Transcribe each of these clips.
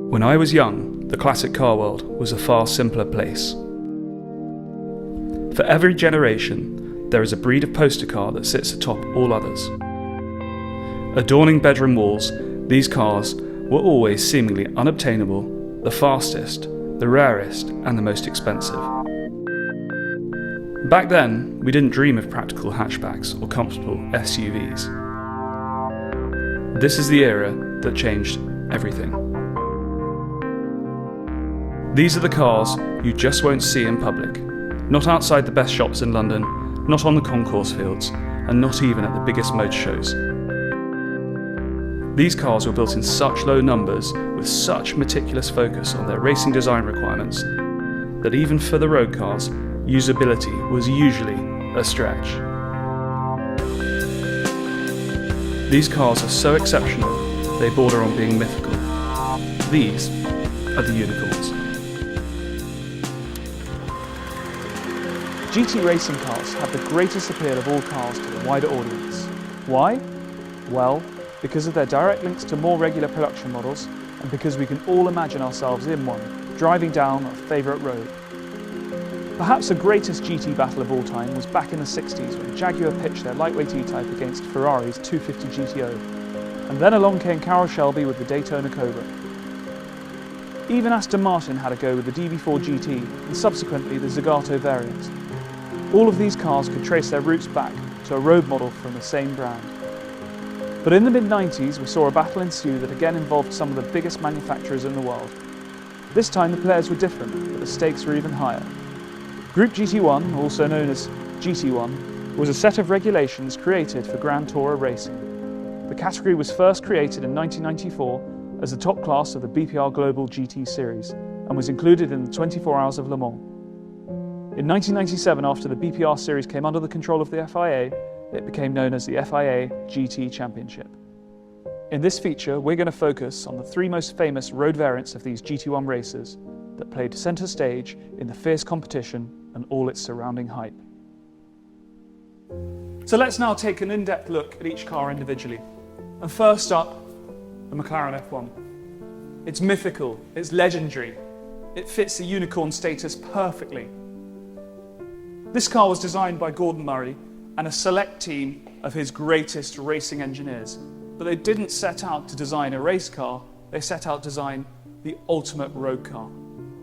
When I was young, the classic car world was a far simpler place. For every generation, there is a breed of poster car that sits atop all others. Adorning bedroom walls, these cars were always seemingly unobtainable, the fastest, the rarest, and the most expensive. Back then, we didn't dream of practical hatchbacks or comfortable SUVs. This is the era that changed everything. These are the cars you just won't see in public, not outside the best shops in London, not on the concourse fields, and not even at the biggest motor shows. These cars were built in such low numbers with such meticulous focus on their racing design requirements that even for the road cars, usability was usually a stretch. These cars are so exceptional, they border on being mythical. These are the unicorns. GT racing cars have the greatest appeal of all cars to the wider audience. Why? Well, because of their direct links to more regular production models, and because we can all imagine ourselves in one, driving down our favourite road. Perhaps the greatest GT battle of all time was back in the 60s when Jaguar pitched their lightweight E-Type against Ferrari's 250 GTO. And then along came Carroll Shelby with the Daytona Cobra. Even Aston Martin had a go with the DB4 GT and subsequently the Zagato variant. All of these cars could trace their roots back to a road model from the same brand. But in the mid-90s we saw a battle ensue that again involved some of the biggest manufacturers in the world. This time the players were different, but the stakes were even higher. Group GT1, also known as GT1, was a set of regulations created for Grand Tourer racing. The category was first created in 1994 as the top class of the BPR Global GT Series and was included in the 24 Hours of Le Mans. In 1997, after the BPR Series came under the control of the FIA, it became known as the FIA GT Championship. In this feature, we're going to focus on the three most famous road variants of these GT1 races that played centre stage in the fierce competition and all its surrounding hype. So let's now take an in-depth look at each car individually. And first up, the McLaren F1. It's mythical, it's legendary, it fits the unicorn status perfectly. This car was designed by Gordon Murray and a select team of his greatest racing engineers. But they didn't set out to design a race car, they set out to design the ultimate road car.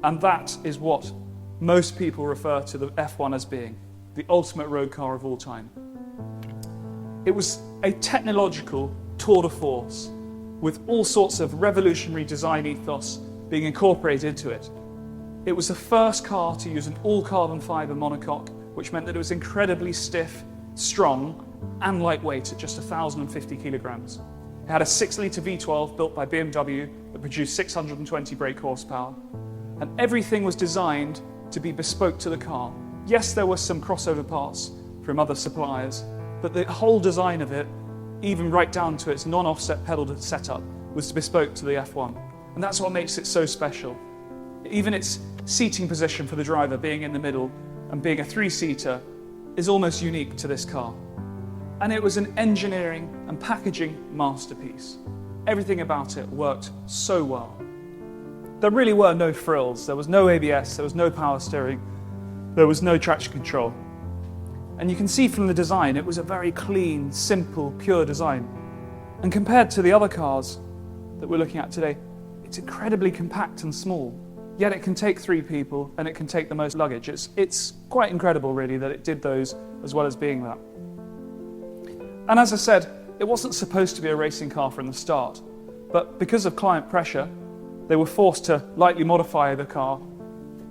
And that is what most people refer to the F1 as being, the ultimate road car of all time. It was a technological tour de force with all sorts of revolutionary design ethos being incorporated into it. It was the first car to use an all-carbon fibre monocoque, which meant that it was incredibly stiff, strong, and lightweight at just 1,050 kilograms. It had a 6-litre V12 built by BMW that produced 620 brake horsepower. And everything was designed to be bespoke to the car. Yes, there were some crossover parts from other suppliers, but the whole design of it, even right down to its non-offset pedal setup, was bespoke to the F1. And that's what makes it so special. Even its seating position for the driver being in the middle and being a 3-seater is almost unique to this car. And it was an engineering and packaging masterpiece. Everything about it worked so well. There really were no frills. There was no ABS, there was no power steering, there was no traction control. And you can see from the design, it was a very clean, simple, pure design. And compared to the other cars that we're looking at today, it's incredibly compact and small. Yet it can take 3 people and it can take the most luggage. It's quite incredible, really, that it did those as well as being that. And as I said, it wasn't supposed to be a racing car from the start, but because of client pressure, they were forced to lightly modify the car,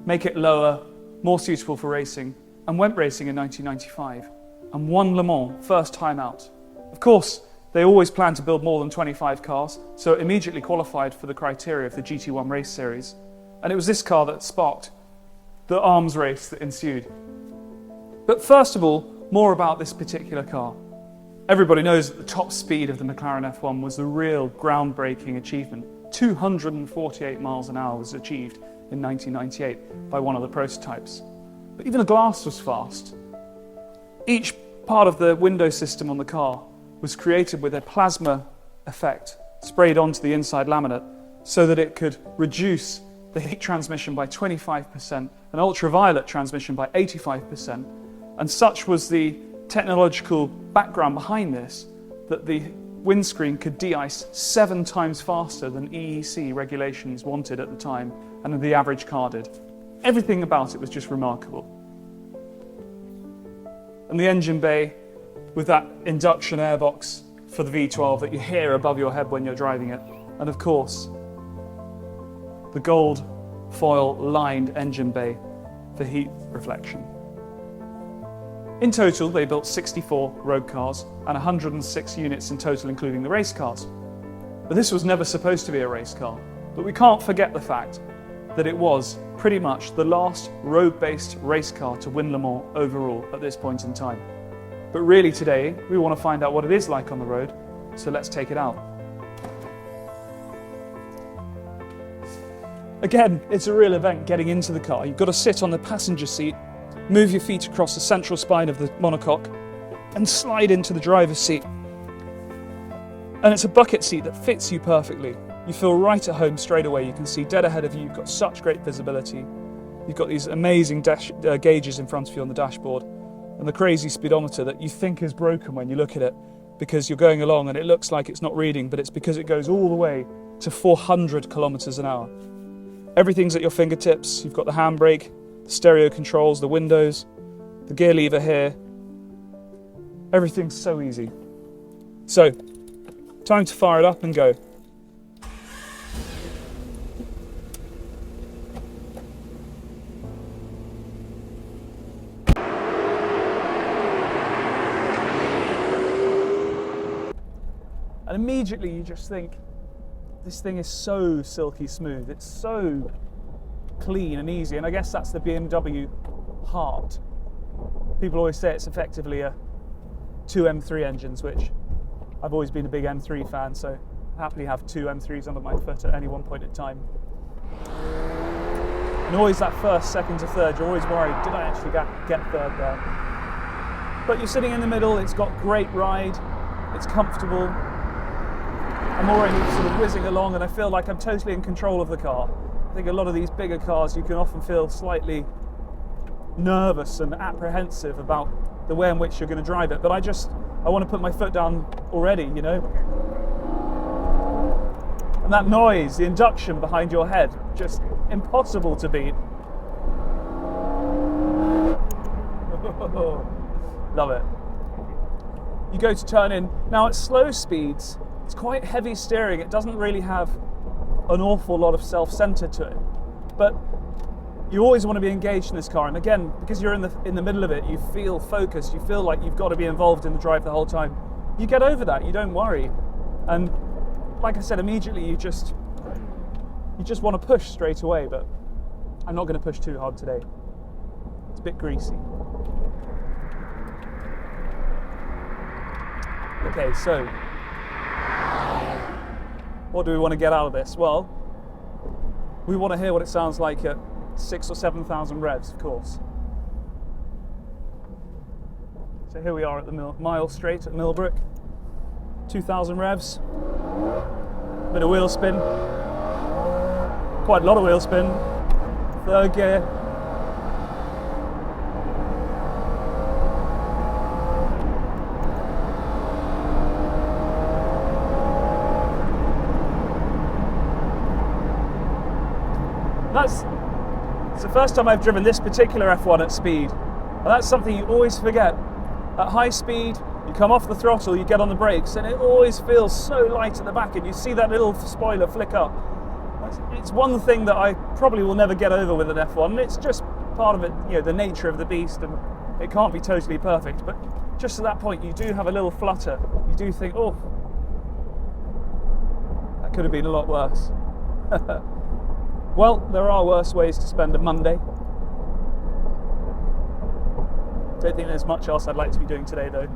make it lower, more suitable for racing, and went racing in 1995, and won Le Mans first time out. Of course, they always planned to build more than 25 cars, so it immediately qualified for the criteria of the GT1 race series. And it was this car that sparked the arms race that ensued. But first of all, more about this particular car. Everybody knows that the top speed of the McLaren F1 was the real groundbreaking achievement. 248 miles an hour was achieved in 1998 by one of the prototypes. But even the glass was fast. Each part of the window system on the car was created with a plasma effect sprayed onto the inside laminate so that it could reduce the heat transmission by 25% and ultraviolet transmission by 85%. And such was the technological background behind this that the windscreen could de-ice 7 times faster than EEC regulations wanted at the time and the average car did. Everything about it was just remarkable. And the engine bay with that induction airbox for the V12 that you hear above your head when you're driving it. And of course, the gold foil lined engine bay for heat reflection. In total, they built 64 road cars and 106 units in total, including the race cars. But this was never supposed to be a race car. But we can't forget the fact that it was pretty much the last road-based race car to win Le Mans overall at this point in time. But really today, we want to find out what it is like on the road, so let's take it out. Again, it's a real event getting into the car. You've got to sit on the passenger seat, move your feet across the central spine of the monocoque, and slide into the driver's seat. And it's a bucket seat that fits you perfectly. You feel right at home straight away. You can see dead ahead of you. You've got such great visibility. You've got these amazing gauges in front of you on the dashboard, and the crazy speedometer that you think is broken when you look at it, because you're going along and it looks like it's not reading, but it's because it goes all the way to 400 kilometers an hour. Everything's at your fingertips. You've got the handbrake, the stereo controls, the windows, the gear lever here. Everything's so easy. So, time to fire it up and go. And immediately you just think, this thing is so silky smooth. It's so clean and easy. And I guess that's the BMW heart. People always say it's effectively two M3 engines, which I've always been a big M3 fan, so I happily have 2 M3s under my foot at any one point in time. And always that first, second to third, you're always worried, did I actually get third there? But you're sitting in the middle, it's got great ride, it's comfortable. I'm already sort of whizzing along and I feel like I'm totally in control of the car. I think a lot of these bigger cars you can often feel slightly nervous and apprehensive about the way in which you're going to drive it, but I want to put my foot down already, you know. And that noise, the induction behind your head, just impossible to beat. Love it. You go to turn in. Now at slow speeds, it's quite heavy steering. It doesn't really have an awful lot of self-center to it. But you always want to be engaged in this car. And again, because you're in the middle of it, you feel focused. You feel like you've got to be involved in the drive the whole time. You get over that. You don't worry. And like I said, immediately you just want to push straight away. But I'm not going to push too hard today. It's a bit greasy. Okay, so what do we want to get out of this? Well, we want to hear what it sounds like at 6,000 or 7,000 revs, of course. So here we are at the mile straight at Millbrook. 2,000 revs. Bit of wheel spin. Quite a lot of wheel spin. Third gear. It's the first time I've driven this particular F1 at speed. And that's something you always forget. At high speed, you come off the throttle, you get on the brakes, and it always feels so light at the back, and you see that little spoiler flick up. It's one thing that I probably will never get over with an F1. It's just part of it, you know, the nature of the beast, and it can't be totally perfect. But just at that point, you do have a little flutter. You do think, oh, that could have been a lot worse. Well, there are worse ways to spend a Monday. Don't think there's much else I'd like to be doing today, though.